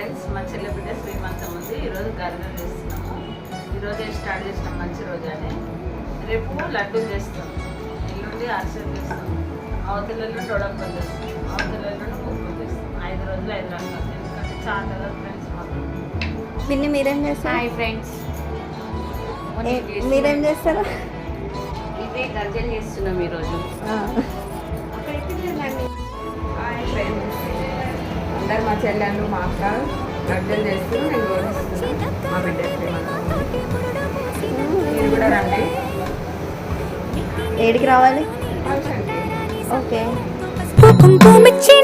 Friends, మా చెల్లి బిడ్డ శ్రీమంతం ఉంది. ఈరోజు గర్జన చేస్తున్నాము. ఈరోజే స్టార్ట్ చేసినాం, మంచి రోజు అని. రేపు లడ్డూలు చేస్తాం, ఎల్లుండి అరిసెలు చేస్తాం, అవతల ఎల్లుండి ఉడకలు చేస్తాం, అవతల ఎల్లుండి ముక్కలు చేస్తాం. 5 రోజులు 5 రకాలు, ఎందుకంటే చాలా కదా ఫ్రెండ్స్ మాకు. పిన్ని మీరేం చేస్తారు? హాయ్ ఫ్రెండ్స్, మీరేం చేస్తారా? ఇదే గర్జన చేస్తున్నాం ఈరోజు. హాయ్ ఫ్రెండ్స్, అందరు మా చెల్లెళ్ళు మా అక్క గర్జలు చేస్తూ నేను గౌరవిస్తున్నాను. మా బిడ్డ శ్రీమంతం మీరు కూడా రండి. ఏడికి రావాలి? ఫంక్షన్కి. ఓకే. కుంకుమిచ్చి